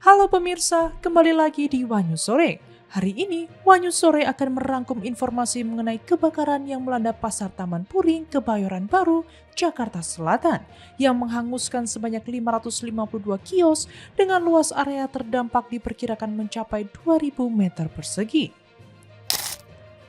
Halo pemirsa, kembali lagi di Wanyu Sore. Hari ini, Wanyu Sore akan merangkum informasi mengenai kebakaran yang melanda Pasar Taman Puring, Kebayoran Baru, Jakarta Selatan, yang menghanguskan sebanyak 552 kios dengan luas area terdampak diperkirakan mencapai 2000 meter persegi.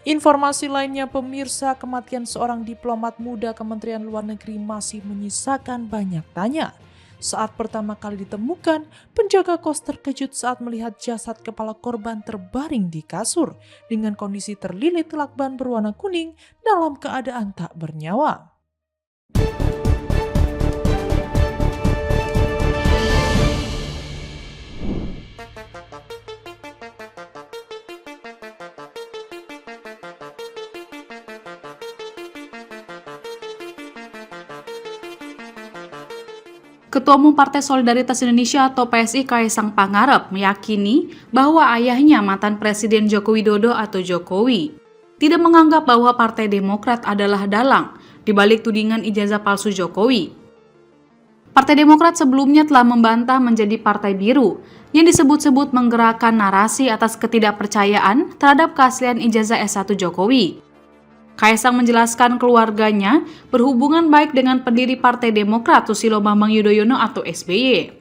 Informasi lainnya pemirsa, kematian seorang diplomat muda Kementerian Luar Negeri masih menyisakan banyak tanya. Saat pertama kali ditemukan, penjaga kos terkejut saat melihat jasad kepala korban terbaring di kasur dengan kondisi terlilit lakban berwarna kuning dalam keadaan tak bernyawa. Ketua Umum Partai Solidaritas Indonesia atau PSI Kaisang Pangarep meyakini bahwa ayahnya mantan Presiden Joko Widodo atau Jokowi tidak menganggap bahwa Partai Demokrat adalah dalang di balik tudingan ijazah palsu Jokowi. Partai Demokrat sebelumnya telah membantah menjadi Partai Biru yang disebut-sebut menggerakkan narasi atas ketidakpercayaan terhadap keaslian ijazah S1 Jokowi. Kaisang menjelaskan keluarganya berhubungan baik dengan pendiri Partai Demokrat Susilo Bambang Yudhoyono atau SBY.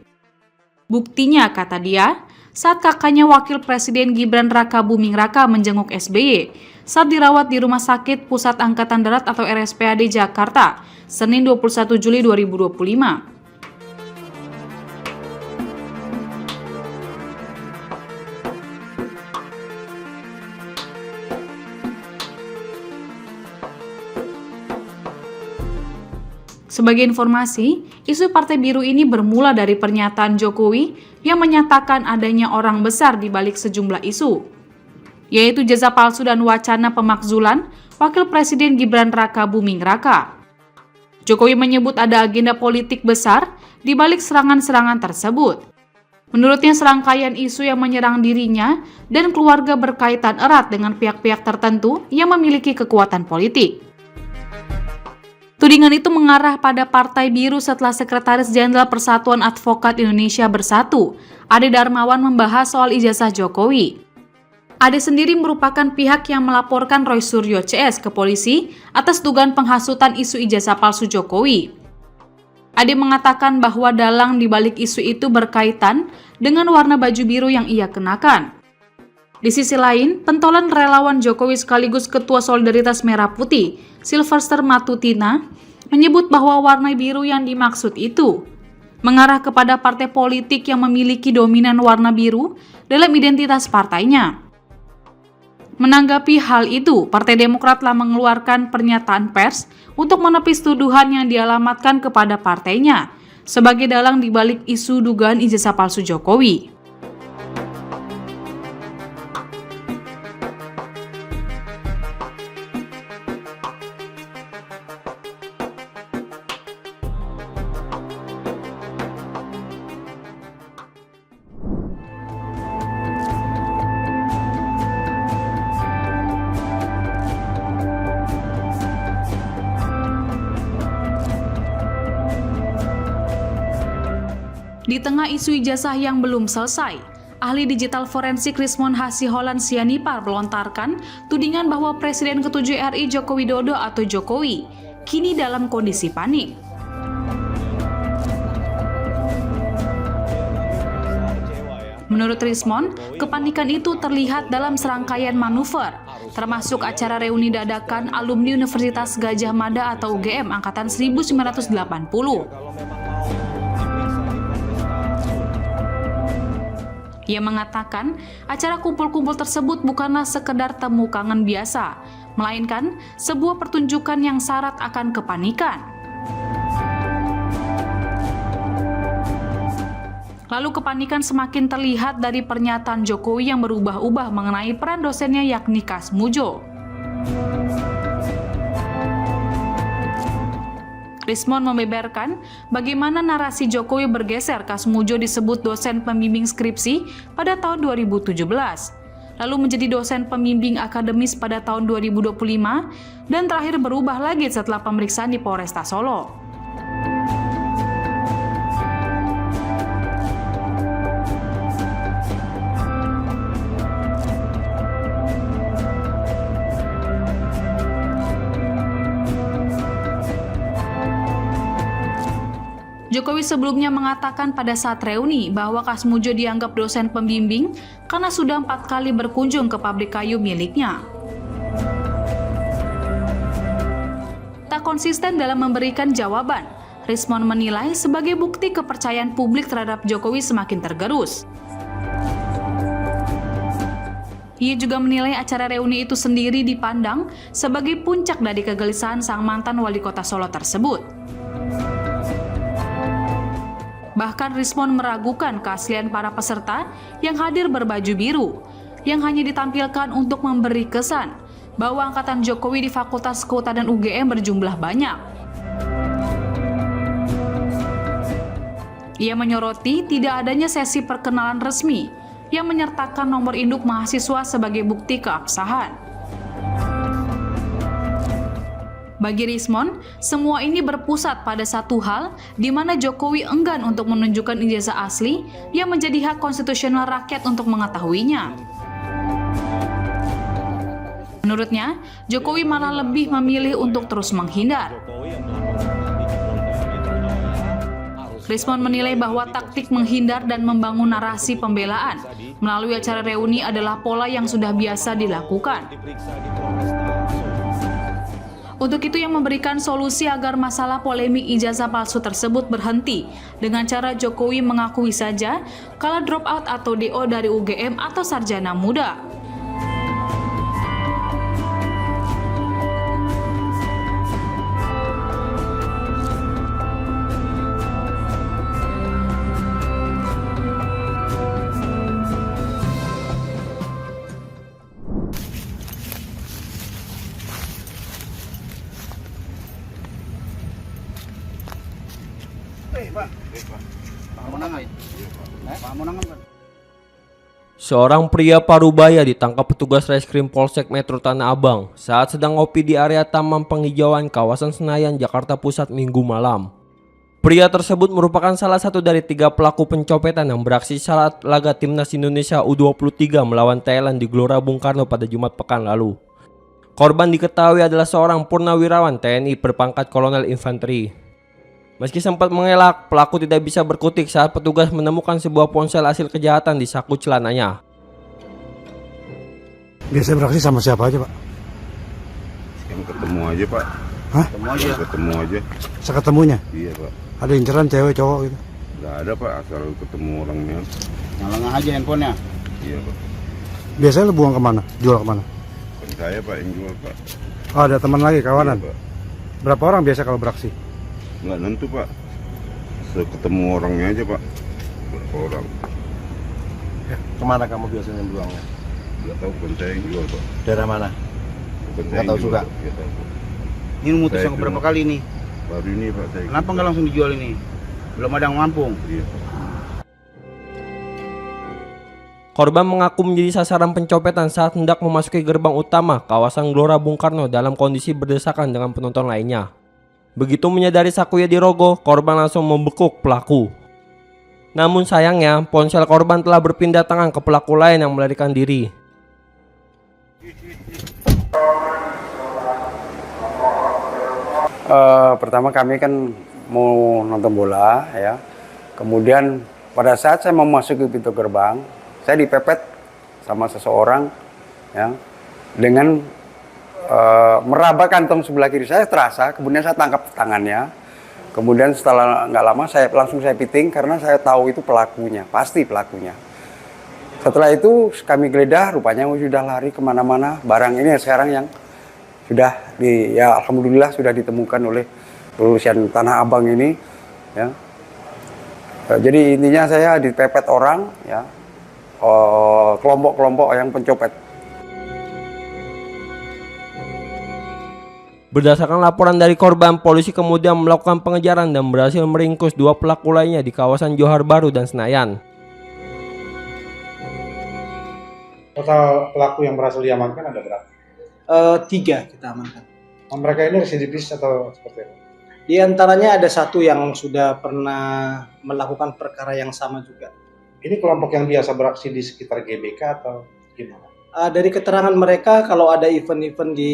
Buktinya, kata dia, saat kakaknya Wakil Presiden Gibran Rakabuming Raka menjenguk SBY saat dirawat di Rumah Sakit Pusat Angkatan Darat atau RSPAD Jakarta, Senin 21 Juli 2025. Sebagai informasi, isu Partai Biru ini bermula dari pernyataan Jokowi yang menyatakan adanya orang besar di balik sejumlah isu, yaitu ijazah palsu dan wacana pemakzulan Wakil Presiden Gibran Rakabuming Raka. Jokowi menyebut ada agenda politik besar di balik serangan-serangan tersebut. Menurutnya serangkaian isu yang menyerang dirinya dan keluarga berkaitan erat dengan pihak-pihak tertentu yang memiliki kekuatan politik. Tudingan itu mengarah pada Partai Biru setelah Sekretaris Jenderal Persatuan Advokat Indonesia Bersatu, Ade Darmawan, membahas soal ijazah Jokowi. Ade sendiri merupakan pihak yang melaporkan Roy Suryo CS ke polisi atas dugaan penghasutan isu ijazah palsu Jokowi. Ade mengatakan bahwa dalang di balik isu itu berkaitan dengan warna baju biru yang ia kenakan. Di sisi lain, pentolan relawan Jokowi sekaligus Ketua Solidaritas Merah Putih, Sylvester Matutina, menyebut bahwa warna biru yang dimaksud itu mengarah kepada partai politik yang memiliki dominan warna biru dalam identitas partainya. Menanggapi hal itu, Partai Demokrat telah mengeluarkan pernyataan pers untuk menepis tuduhan yang dialamatkan kepada partainya sebagai dalang di balik isu dugaan ijazah palsu Jokowi. Di tengah isu ijazah yang belum selesai, ahli digital forensik Rismon Hasiholan Sianipar melontarkan tudingan bahwa Presiden ke-7 RI Joko Widodo atau Jokowi kini dalam kondisi panik. Menurut Rismon, kepanikan itu terlihat dalam serangkaian manuver, termasuk acara reuni dadakan alumni Universitas Gadjah Mada atau UGM Angkatan 1980. Ia mengatakan acara kumpul-kumpul tersebut bukanlah sekedar temu kangen biasa, melainkan sebuah pertunjukan yang syarat akan kepanikan. Lalu kepanikan semakin terlihat dari pernyataan Jokowi yang berubah-ubah mengenai peran dosennya yakni Kas Mujo. Rismon membeberkan bagaimana narasi Jokowi bergeser Kas Mujo disebut dosen pembimbing skripsi pada tahun 2017, lalu menjadi dosen pembimbing akademis pada tahun 2025, dan terakhir berubah lagi setelah pemeriksaan di Polresta Solo. Jokowi sebelumnya mengatakan pada saat reuni bahwa Kasmujo dianggap dosen pembimbing karena sudah 4 kali berkunjung ke pabrik kayu miliknya. Tak konsisten dalam memberikan jawaban, Rismon menilai sebagai bukti kepercayaan publik terhadap Jokowi semakin tergerus. Ia juga menilai acara reuni itu sendiri dipandang sebagai puncak dari kegelisahan sang mantan wali kota Solo tersebut. Bahkan Rismon meragukan keaslian para peserta yang hadir berbaju biru, yang hanya ditampilkan untuk memberi kesan bahwa angkatan Jokowi di Fakultas Kehutanan UGM berjumlah banyak. Ia menyoroti tidak adanya sesi perkenalan resmi yang menyertakan nomor induk mahasiswa sebagai bukti keabsahan. Bagi Rismon, semua ini berpusat pada satu hal di mana Jokowi enggan untuk menunjukkan ijazah asli yang menjadi hak konstitusional rakyat untuk mengetahuinya. Menurutnya, Jokowi malah lebih memilih untuk terus menghindar. Rismon menilai bahwa taktik menghindar dan membangun narasi pembelaan melalui acara reuni adalah pola yang sudah biasa dilakukan. Untuk itu yang memberikan solusi agar masalah polemik ijazah palsu tersebut berhenti dengan cara Jokowi mengakui saja kalau drop out atau DO dari UGM atau sarjana muda. Seorang pria Parubaya ditangkap petugas reskrim Polsek Metro Tanah Abang saat sedang ngopi di area Taman Penghijauan kawasan Senayan, Jakarta Pusat Minggu malam. Pria tersebut merupakan salah satu dari 3 pelaku pencopetan yang beraksi saat laga Timnas Indonesia U23 melawan Thailand di Gelora Bung Karno pada Jumat pekan lalu. Korban diketahui adalah seorang purnawirawan TNI berpangkat Kolonel Infanteri. Meski sempat mengelak, pelaku tidak bisa berkutik saat petugas menemukan sebuah ponsel hasil kejahatan di saku celananya. Biasa beraksi sama siapa aja, Pak? Yang ketemu aja, Pak. Hah? Ketemu aja. Seketemunya? Iya, Pak. Ada inceran cewek cowok gitu? Nggak ada, Pak, asal ketemu orangnya. Nyalang aja handphonenya. Iya, Pak. Biasanya lu buang kemana? Jual kemana? Kan saya, Pak, yang jual, Pak. Oh, ada teman lagi, kawanan? Iya, Pak. Berapa orang biasa kalau beraksi? Nggak nentu, Pak. Ketemu orangnya aja, Pak. Berapa orang? Kemana kamu biasanya buangnya? Nggak tahu, bukan saya yang jual, Pak. Daerah mana? Bukan saya Nggak yang tahu jual, juga? Pak. Nggak tahu, Pak. Ini mutus Saya yang berapa cuma- kali nih? Baru ini, Pak, saya. Kenapa nggak langsung dijual ini? Belum ada yang mampung. Iya, Pak. Korban mengaku menjadi sasaran pencopetan saat hendak memasuki gerbang utama kawasan Gelora Bung Karno dalam kondisi berdesakan dengan penonton lainnya. Begitu menyadari sakunya dirogoh, korban langsung membekuk pelaku. Namun sayangnya, ponsel korban telah berpindah tangan ke pelaku lain yang melarikan diri. Pertama kami kan mau nonton bola ya. Kemudian pada saat saya mau masuk ke pintu gerbang, saya dipepet sama seseorang ya dengan meraba kantong sebelah kiri saya terasa, kemudian saya tangkap tangannya. Kemudian setelah nggak lama saya piting karena saya tahu itu pelakunya, pasti pelakunya. Setelah itu kami geledah, rupanya sudah lari kemana-mana. Barang ini sekarang yang sudah ya alhamdulillah sudah ditemukan oleh kepolisian Tanah Abang ini ya. Jadi intinya saya dipepet orang ya, kelompok-kelompok yang pencopet. Berdasarkan laporan dari korban, polisi kemudian melakukan pengejaran dan berhasil meringkus 2 pelaku lainnya di kawasan Johar Baru dan Senayan. Total pelaku yang berhasil diamankan ada berapa? 3 kita amankan. Mereka ini residivis atau seperti apa? Di antaranya ada 1 yang sudah pernah melakukan perkara yang sama juga. Ini kelompok yang biasa beraksi di sekitar GBK atau gimana? Dari keterangan mereka, kalau ada event-event di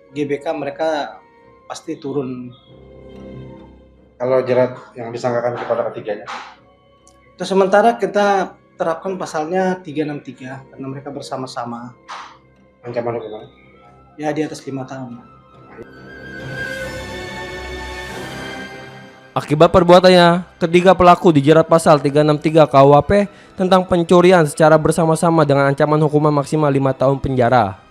GBK mereka pasti turun. Kalau jerat yang disangkakan kepada ketiganya? Untuk sementara kita terapkan pasalnya 363 karena mereka bersama-sama. Ancaman hukuman? Ya di atas 5 tahun. Akibat perbuatannya, ketiga pelaku dijerat pasal 363 KUHP tentang pencurian secara bersama-sama dengan ancaman hukuman maksimal 5 tahun penjara.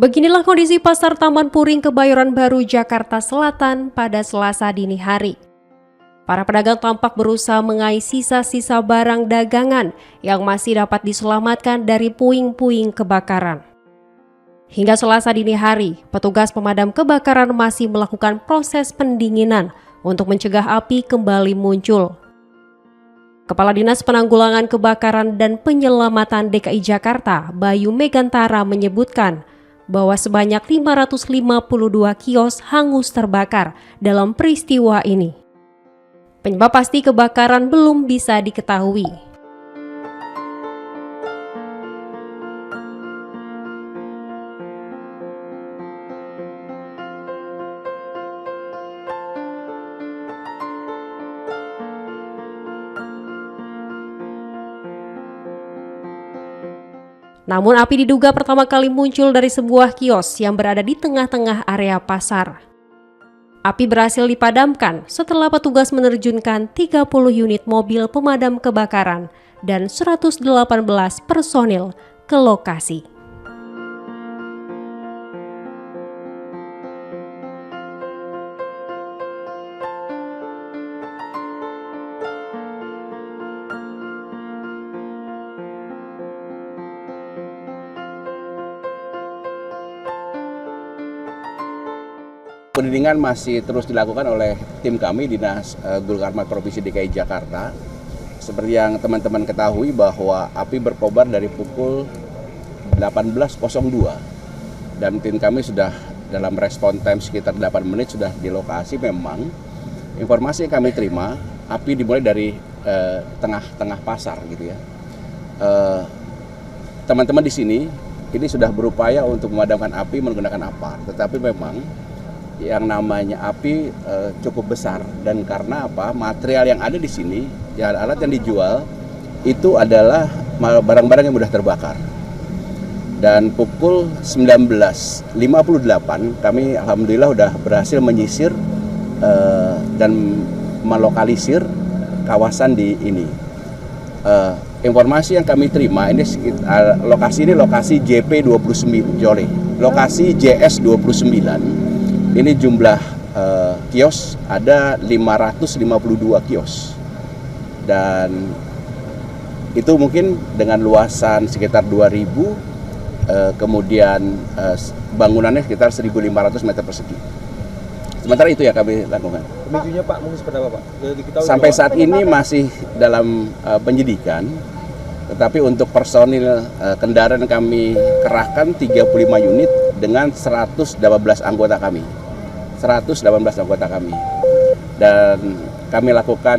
Beginilah kondisi Pasar Taman Puring Kebayoran Baru, Jakarta Selatan pada Selasa dini hari. Para pedagang tampak berusaha mengais sisa-sisa barang dagangan yang masih dapat diselamatkan dari puing-puing kebakaran. Hingga Selasa dini hari, petugas pemadam kebakaran masih melakukan proses pendinginan untuk mencegah api kembali muncul. Kepala Dinas Penanggulangan Kebakaran dan Penyelamatan DKI Jakarta, Bayu Megantara menyebutkan bahwa sebanyak 552 kios hangus terbakar dalam peristiwa ini. Penyebab pasti kebakaran belum bisa diketahui. Namun api diduga pertama kali muncul dari sebuah kios yang berada di tengah-tengah area pasar. Api berhasil dipadamkan setelah petugas menerjunkan 30 unit mobil pemadam kebakaran dan 118 personil ke lokasi. Pendinginan masih terus dilakukan oleh tim kami Dinas Gul Karmat Provinsi DKI Jakarta. Seperti yang teman-teman ketahui bahwa api berkobar dari pukul 18.02 dan tim kami sudah dalam respon time sekitar 8 menit sudah di lokasi. Memang informasi yang kami terima, api dimulai dari tengah-tengah pasar gitu ya. Teman-teman di sini ini sudah berupaya untuk memadamkan api menggunakan apar, tetapi memang yang namanya api cukup besar, dan karena apa, material yang ada di sini, ya alat yang dijual itu adalah barang-barang yang mudah terbakar. Dan pukul 19.58 kami alhamdulillah udah berhasil menyisir dan melokalisir kawasan di ini. Informasi yang kami terima ini lokasi ini lokasi JP29 Jole, lokasi JS29. Ini jumlah kios ada 552 kios, dan itu mungkin dengan luasan sekitar 2.000, kemudian bangunannya sekitar 1.500 meter persegi. Sementara itu ya kami lakukan. Pemicunya Pak, mungkin seperti apa Pak? Sampai saat ini masih dalam penyidikan, tetapi untuk personil kendaraan kami kerahkan 35 unit dengan 118 anggota kami. 118 anggota kami. Dan kami lakukan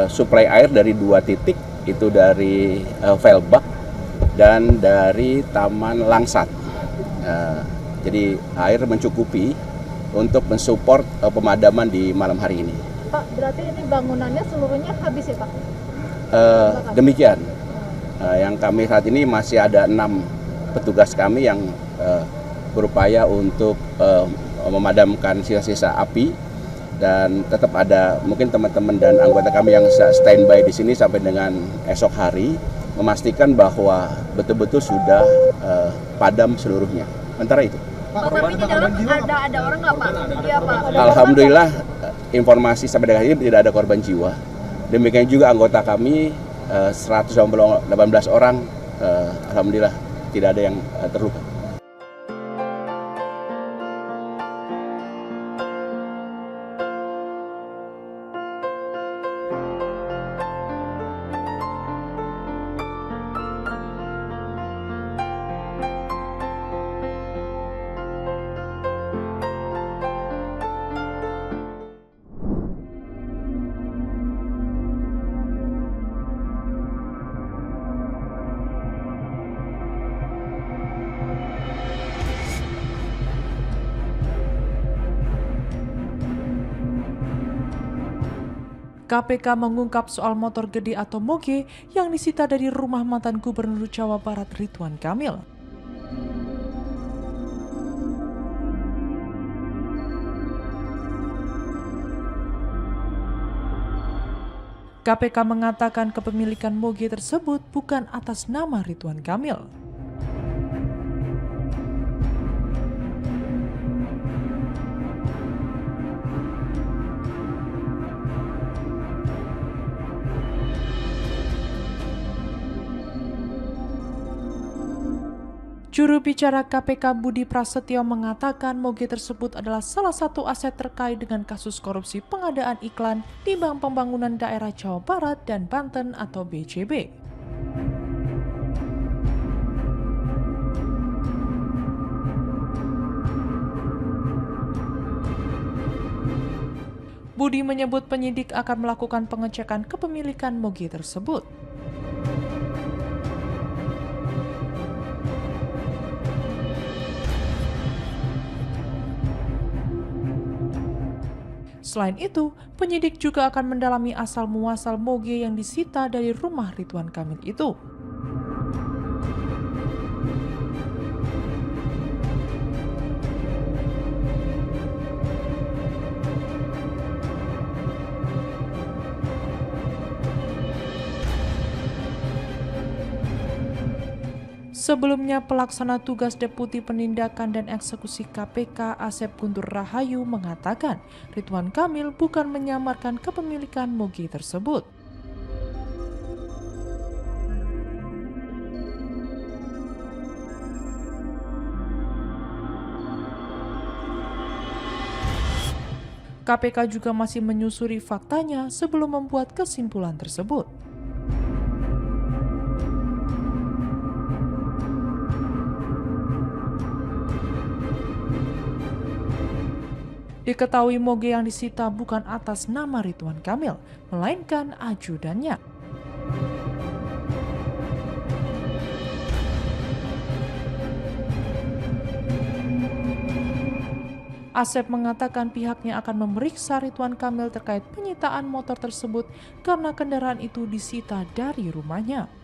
suplai air dari 2 titik, itu dari Velbak dan dari Taman Langsat. Jadi air mencukupi untuk mensupport pemadaman di malam hari ini. Pak, berarti ini bangunannya seluruhnya habis ya Pak? Demikian. Yang kami saat ini masih ada 6 petugas kami yang berupaya untuk memadamkan sisa-sisa api, dan tetap ada mungkin teman-teman dan anggota kami yang standby di sini sampai dengan esok hari memastikan bahwa betul-betul sudah padam seluruhnya. Antara itu. Pak, tapi di dalam ada orang nggak Pak? Iya Pak. Alhamdulillah informasi sampai dengan ini tidak ada korban jiwa. Demikian juga anggota kami 118 orang, alhamdulillah tidak ada yang terluka. KPK mengungkap soal motor gede atau moge yang disita dari rumah mantan Gubernur Jawa Barat Ridwan Kamil. KPK mengatakan kepemilikan moge tersebut bukan atas nama Ridwan Kamil. Juru bicara KPK Budi Prasetyo mengatakan moge tersebut adalah salah satu aset terkait dengan kasus korupsi pengadaan iklan di Bank Pembangunan Daerah Jawa Barat dan Banten atau BJB. Budi menyebut penyidik akan melakukan pengecekan kepemilikan moge tersebut. Selain itu, penyidik juga akan mendalami asal-muasal moge yang disita dari rumah Ridwan Kamil itu. Sebelumnya, pelaksana tugas Deputi Penindakan dan Eksekusi KPK Asep Guntur Rahayu mengatakan Ridwan Kamil bukan menyamarkan kepemilikan moge tersebut. KPK juga masih menyusuri faktanya sebelum membuat kesimpulan tersebut. Diketahui moge yang disita bukan atas nama Ridwan Kamil, melainkan ajudannya. Asep mengatakan pihaknya akan memeriksa Ridwan Kamil terkait penyitaan motor tersebut karena kendaraan itu disita dari rumahnya.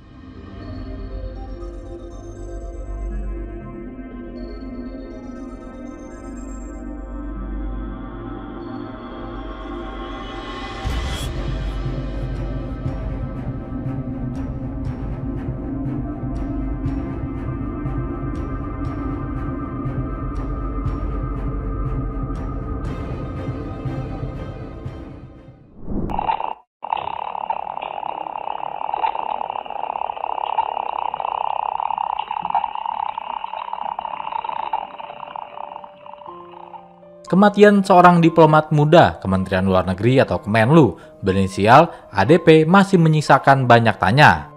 Kematian seorang diplomat muda Kementerian Luar Negeri atau Kemenlu berinisial ADP masih menyisakan banyak tanya.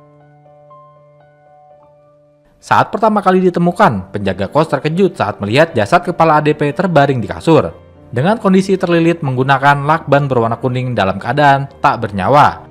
Saat pertama kali ditemukan, penjaga kos terkejut saat melihat jasad kepala ADP terbaring di kasur dengan kondisi terlilit menggunakan lakban berwarna kuning dalam keadaan tak bernyawa.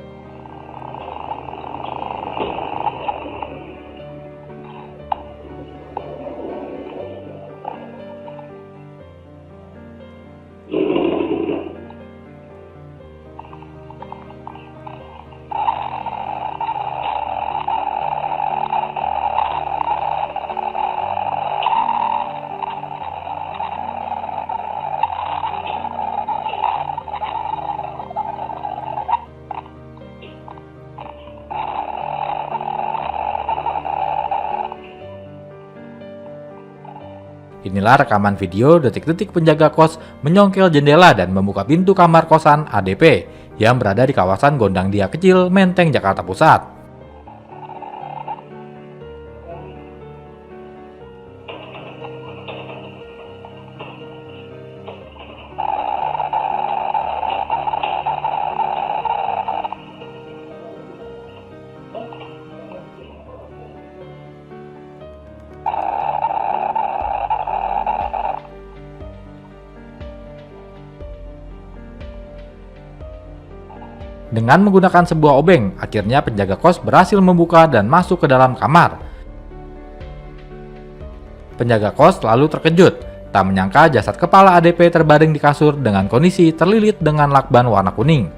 Inilah rekaman video detik-detik penjaga kos menyongkel jendela dan membuka pintu kamar kosan ADP yang berada di kawasan Gondang Dia Kecil, Menteng, Jakarta Pusat. Dengan menggunakan sebuah obeng, akhirnya penjaga kos berhasil membuka dan masuk ke dalam kamar. Penjaga kos lalu terkejut, tak menyangka jasad kepala ADP terbaring di kasur dengan kondisi terlilit dengan lakban warna kuning.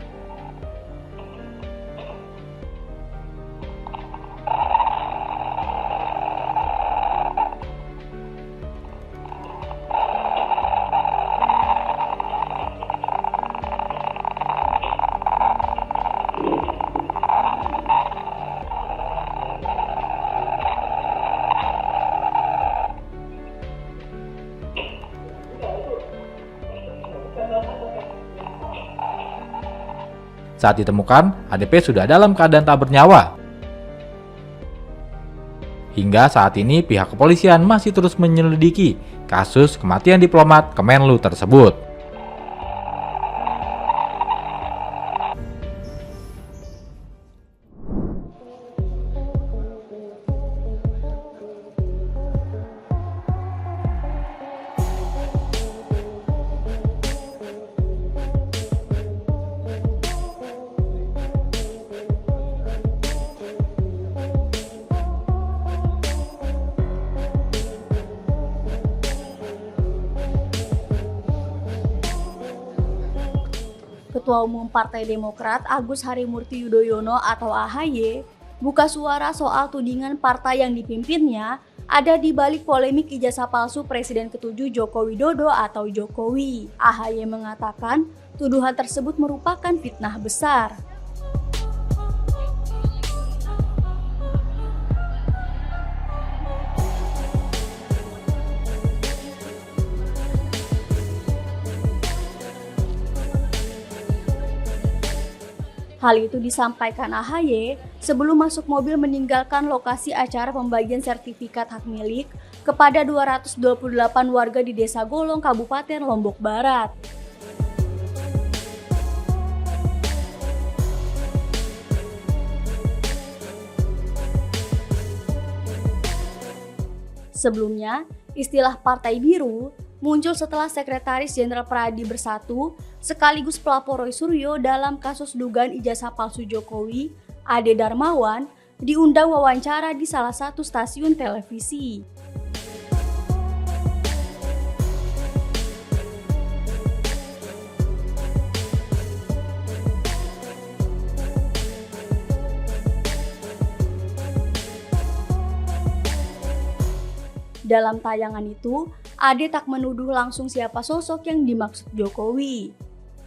Saat ditemukan, ADP sudah dalam keadaan tak bernyawa. Hingga saat ini pihak kepolisian masih terus menyelidiki kasus kematian diplomat Kemenlu tersebut. Ketua Umum Partai Demokrat Agus Harimurti Yudhoyono atau AHY buka suara soal tudingan partai yang dipimpinnya ada di balik polemik ijazah palsu Presiden ke-7 Joko Widodo atau Jokowi. AHY mengatakan tuduhan tersebut merupakan fitnah besar. Hal itu disampaikan AHY sebelum masuk mobil meninggalkan lokasi acara pembagian sertifikat hak milik kepada 228 warga di Desa Golong, Kabupaten Lombok Barat. Sebelumnya, istilah Partai Biru muncul setelah Sekretaris Jenderal Pradi Bersatu sekaligus pelapor Roy Suryo dalam kasus dugaan ijazah palsu Jokowi, Ade Darmawan, diundang wawancara di salah satu stasiun televisi. Dalam tayangan itu, Ade tak menuduh langsung siapa sosok yang dimaksud Jokowi.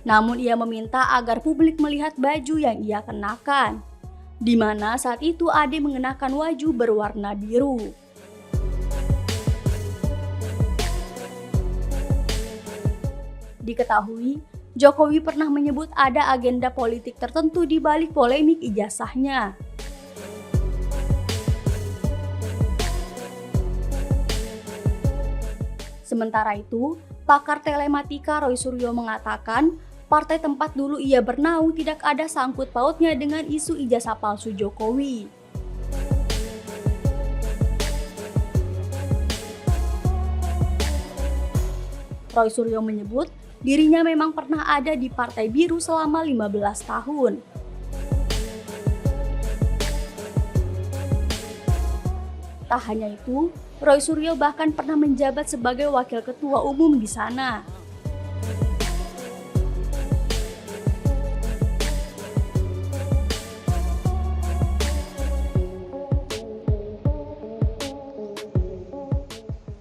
Namun ia meminta agar publik melihat baju yang ia kenakan, di mana saat itu Ade mengenakan baju berwarna biru. Diketahui, Jokowi pernah menyebut ada agenda politik tertentu di balik polemik ijazahnya. Sementara itu, pakar telematika Roy Suryo mengatakan partai tempat dulu ia bernaung tidak ada sangkut pautnya dengan isu ijazah palsu Jokowi. Roy Suryo menyebut dirinya memang pernah ada di Partai Biru selama 15 tahun. Tak hanya itu, Roy Suryo bahkan pernah menjabat sebagai wakil ketua umum di sana.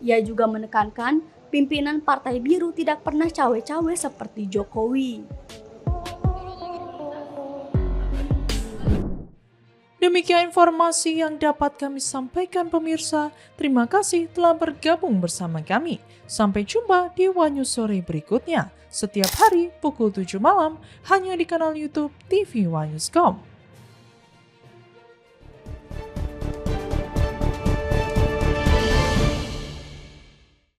Ia juga menekankan pimpinan Partai Biru tidak pernah cawe-cawe seperti Jokowi. Demikian informasi yang dapat kami sampaikan pemirsa. Terima kasih telah bergabung bersama kami. Sampai jumpa di Wanyus Sore berikutnya. Setiap hari pukul 7 malam hanya di kanal YouTube TV Wanyus.com.